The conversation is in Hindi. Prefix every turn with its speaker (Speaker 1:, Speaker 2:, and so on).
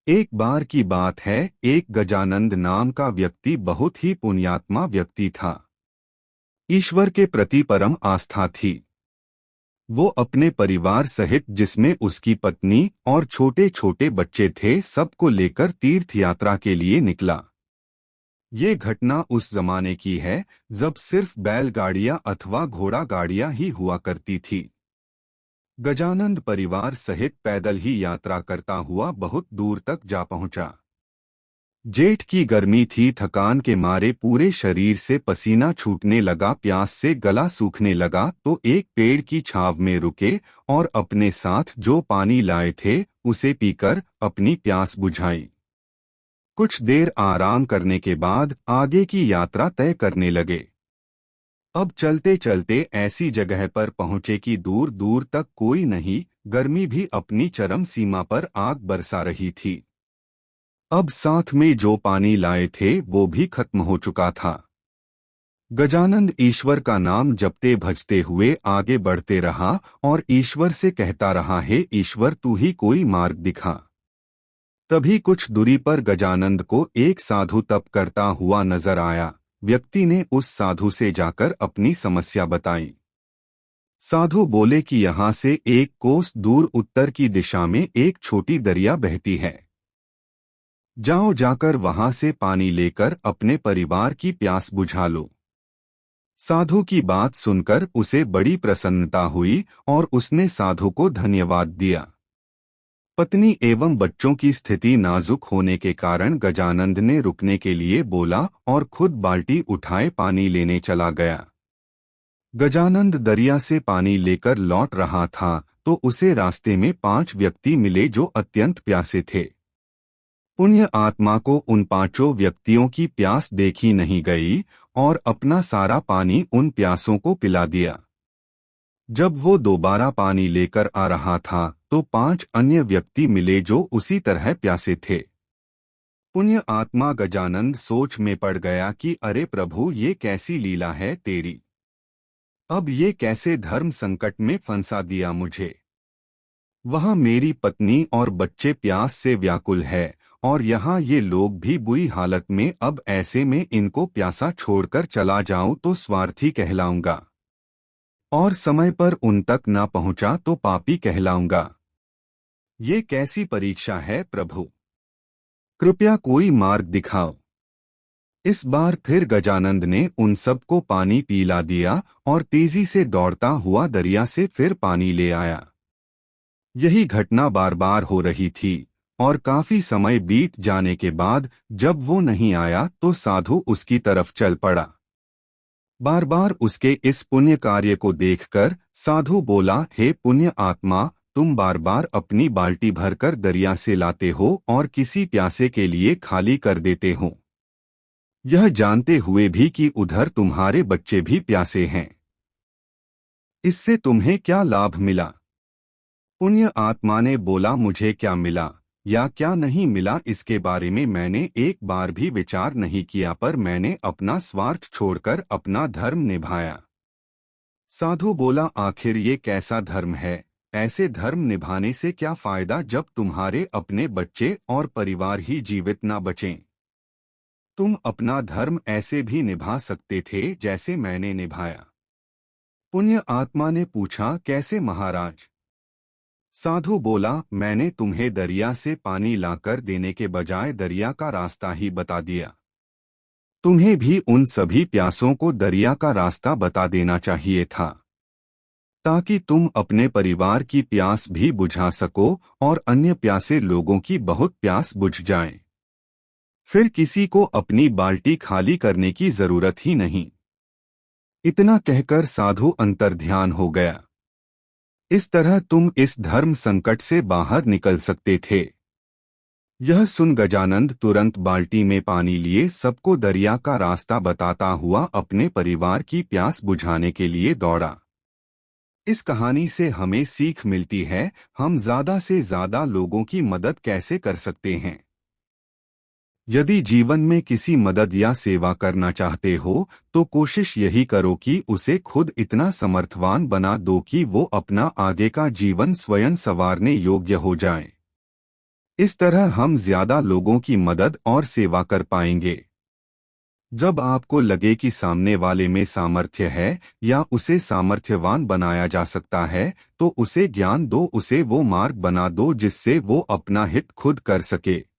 Speaker 1: एक बार की बात है, एक गजानंद नाम का व्यक्ति बहुत ही पुण्यात्मा व्यक्ति था। ईश्वर के प्रति परम आस्था थी। वो अपने परिवार सहित, जिसमें उसकी पत्नी और छोटे छोटे बच्चे थे, सबको लेकर तीर्थ यात्रा के लिए निकला। ये घटना उस जमाने की है जब सिर्फ बैलगाड़ियां अथवा घोड़ा गाड़ियां ही हुआ करती थी। गजानंद परिवार सहित पैदल ही यात्रा करता हुआ बहुत दूर तक जा पहुंचा। जेठ की गर्मी थी, थकान के मारे पूरे शरीर से पसीना छूटने लगा, प्यास से गला सूखने लगा तो एक पेड़ की छांव में रुके और अपने साथ जो पानी लाए थे उसे पीकर अपनी प्यास बुझाई। कुछ देर आराम करने के बाद आगे की यात्रा तय करने लगे। अब चलते चलते ऐसी जगह पर पहुंचे कि दूर दूर तक कोई नहीं, गर्मी भी अपनी चरम सीमा पर आग बरसा रही थी। अब साथ में जो पानी लाए थे वो भी खत्म हो चुका था। गजानंद ईश्वर का नाम जपते भजते हुए आगे बढ़ते रहा और ईश्वर से कहता रहा, हे ईश्वर, तू ही कोई मार्ग दिखा। तभी कुछ दूरी पर गजानंद को एक साधु तप करता हुआ नजर आया। व्यक्ति ने उस साधु से जाकर अपनी समस्या बताई। साधु बोले कि यहाँ से एक कोस दूर उत्तर की दिशा में एक छोटी दरिया बहती है। जाओ, जाकर वहां से पानी लेकर अपने परिवार की प्यास बुझा लो। साधु की बात सुनकर उसे बड़ी प्रसन्नता हुई और उसने साधु को धन्यवाद दिया। पत्नी एवं बच्चों की स्थिति नाजुक होने के कारण गजानंद ने रुकने के लिए बोला और खुद बाल्टी उठाए पानी लेने चला गया। गजानंद दरिया से पानी लेकर लौट रहा था तो उसे रास्ते में 5 व्यक्ति मिले जो अत्यंत प्यासे थे। पुण्य आत्मा को उन 5 व्यक्तियों की प्यास देखी नहीं गई और अपना सारा पानी उन प्यासों को पिला दिया। जब वो दोबारा पानी लेकर आ रहा था तो 5 अन्य व्यक्ति मिले जो उसी तरह प्यासे थे। पुण्य आत्मा गजानंद सोच में पड़ गया कि अरे प्रभु, ये कैसी लीला है तेरी। अब ये कैसे धर्म संकट में फंसा दिया मुझे। वहाँ मेरी पत्नी और बच्चे प्यास से व्याकुल है और यहाँ ये लोग भी बुरी हालत में। अब ऐसे में इनको प्यासा छोड़कर चला जाऊं तो स्वार्थी कहलाऊंगा और समय पर उन तक ना पहुंचा तो पापी कहलाऊंगा। ये कैसी परीक्षा है प्रभु, कृपया कोई मार्ग दिखाओ। इस बार फिर गजानंद ने उन सबको पानी पिला दिया और तेजी से दौड़ता हुआ दरिया से फिर पानी ले आया। यही घटना बार बार हो रही थी और काफी समय बीत जाने के बाद जब वो नहीं आया तो साधु उसकी तरफ चल पड़ा। बार बार उसके इस पुण्य कार्य को देखकर साधु बोला, हे पुण्य आत्मा, तुम बार बार अपनी बाल्टी भरकर दरिया से लाते हो और किसी प्यासे के लिए खाली कर देते हो, यह जानते हुए भी कि उधर तुम्हारे बच्चे भी प्यासे हैं। इससे तुम्हें क्या लाभ मिला? पुण्य आत्मा ने बोला, मुझे क्या मिला या क्या नहीं मिला इसके बारे में मैंने एक बार भी विचार नहीं किया, पर मैंने अपना स्वार्थ छोड़कर अपना धर्म निभाया। साधु बोला, आखिर ये कैसा धर्म है? ऐसे धर्म निभाने से क्या फायदा जब तुम्हारे अपने बच्चे और परिवार ही जीवित ना बचें। तुम अपना धर्म ऐसे भी निभा सकते थे जैसे मैंने निभाया। पुण्य आत्मा ने पूछा, कैसे महाराज? साधु बोला, मैंने तुम्हें दरिया से पानी लाकर देने के बजाय दरिया का रास्ता ही बता दिया। तुम्हें भी उन सभी प्यासों को दरिया का रास्ता बता देना चाहिए था, ताकि तुम अपने परिवार की प्यास भी बुझा सको और अन्य प्यासे लोगों की बहुत प्यास बुझ जाए। फिर किसी को अपनी बाल्टी खाली करने की जरूरत ही नहीं। इतना कहकर साधु अंतर्ध्यान हो गया। इस तरह तुम इस धर्म संकट से बाहर निकल सकते थे। यह सुन गजानंद तुरंत बाल्टी में पानी लिए सबको दरिया का रास्ता बताता हुआ अपने परिवार की प्यास बुझाने के लिए दौड़ा। इस कहानी से हमें सीख मिलती है, हम ज्यादा से ज्यादा लोगों की मदद कैसे कर सकते हैं। यदि जीवन में किसी मदद या सेवा करना चाहते हो तो कोशिश यही करो कि उसे खुद इतना समर्थवान बना दो कि वो अपना आगे का जीवन स्वयं संवारने योग्य हो जाए। इस तरह हम ज्यादा लोगों की मदद और सेवा कर पाएंगे। जब आपको लगे कि सामने वाले में सामर्थ्य है या उसे सामर्थ्यवान बनाया जा सकता है, तो उसे ज्ञान दो, उसे वो मार्ग बना दो जिससे वो अपना हित खुद कर सके।